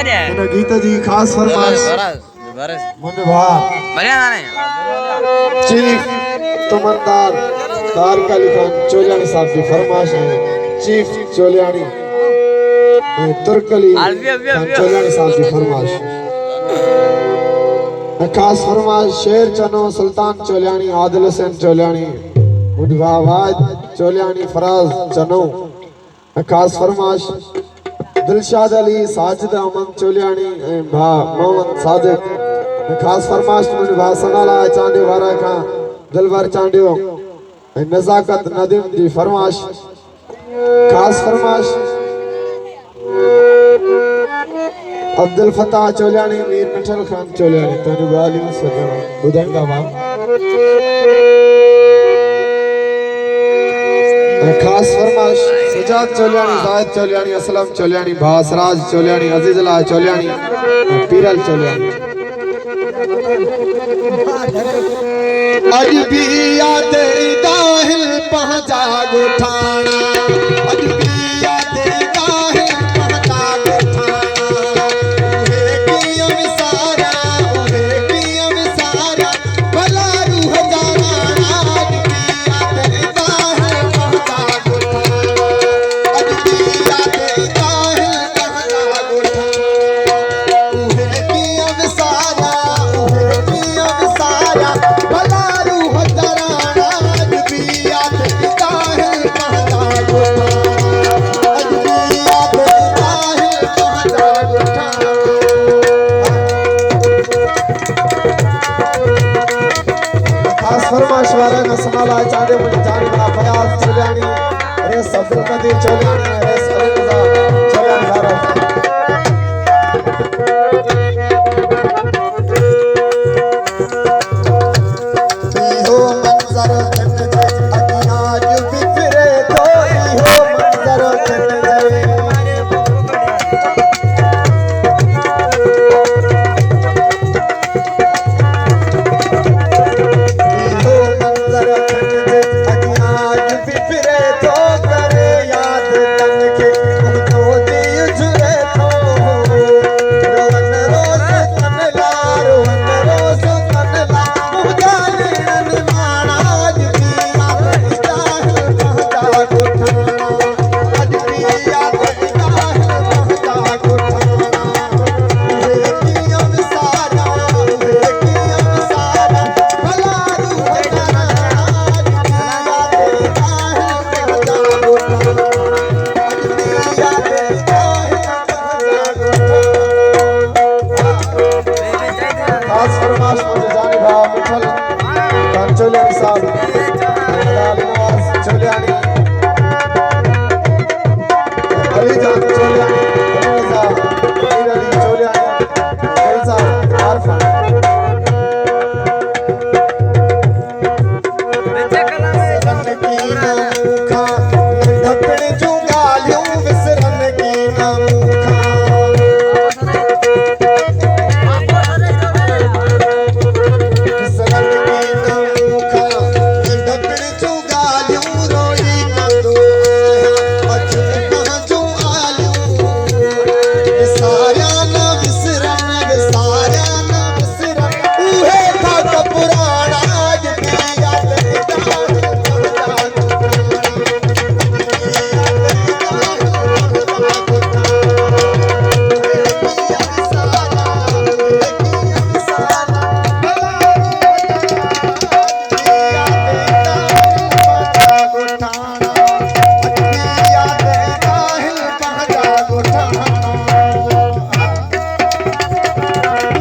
इन गीत जी खास फरमाइश मुंहिंजो भाउ चीफ तमन्नार तारकली खान चोलियानी साहब की फरमाइश है। चीफ चोलियानी तुर्कली खान चोलियानी साहब की फरमाइश खास फरमाइश शेर चनो सुल्तान चोलियानी आदिल हुसैन चोलियानी मुंहिंजो भाउ चोलियानी फराज चनो खास फरमाइश दिलशाद अली साजिद अमन चोलियानी भा मोहम्मद सादिक खास फरमाइश मुझे भा सनाला चांडियो वारा का दिलवर चांडियो नजाकत नदीम दी फरमाइश खास फरमाइश अब्दुल फताह चोलियानी मीर मिठल खान चोलियानी तने वाली सजा बुधांगा बा खास फरमाइश सजाद चोलियानी जायद चोलियानी असलम चोलियानी भासराज चोलियानी अजीजुल्लाह चोलियानी पीरल चोलियानी अज भी याद दाहिल पहुंचा गुठाना अज भी याद दाहिल पहुंचा गुठाना उहे कियम सारा भला रूह जाना अज भी याद दाहिल पहुंचा गुठाना अज भी याद दाहिल पहुंचा गुठाना उहे कियम सारा भला रूह जाना अज भी याद दाहिल पहुंचा गुठाना अज भी याद दाहिल पहुंचा गुठाना खास फरमाइश वाला का सनाला चांडे मुझे जान बना फयाज चोलियानी रे अब्दुल कदीर चोलियानी रे सलीम चोलियानी वाला इहो मंजर थिन जे अॻियां बिखरे थो इहो मंजर थिन जे इहो मंजर थिन जे अॻियां बिखरे थो करे याद तन खे मुंहिंजो दिल झुरे थो रोवन रोज़ तन ला रोवन रोज़ तन ला मुंहिंजा नेरन माणा अज भी याद दाहिल पहुंचा गुठाना अज भी याद दाहिल पहुंचा गुठाना उहे कियम सारा भला रूह जाना अज भी याद दाहिल पहुंचा गुठाना अज भी याद दाहिल पहुंचा गुठाना खास फरमाइश मुझे जान भा मिठल खान चोलियानी साहब अली नवाज चोलियानी अली जान चोलियानी रजा मीर अली चोलियानी फैजा आरफा विसरन की न मूंखा ढकण जूं ॻाल्हियूं विसरन की न मूंखा विसरन की न मूंखा ढकण जूं ॻाल्हियूं रोई कंदो आहियां अखियूं जूं आलियूं विसारिया न विसरन उहे थक पुराणा अज भी याद दाहिल पहुंचा गुठाना अज भी याद दाहिल पहुंचा गुठाना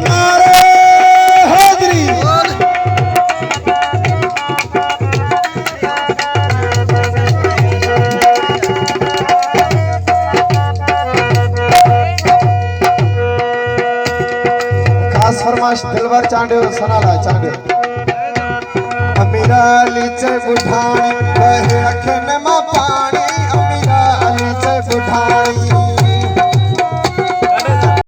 नारे हैदरी खास फरमाइश दिलवर चांडियो सनाला चांडियो अमीरा लीचे बुढ़ानी बह अखन मां पानी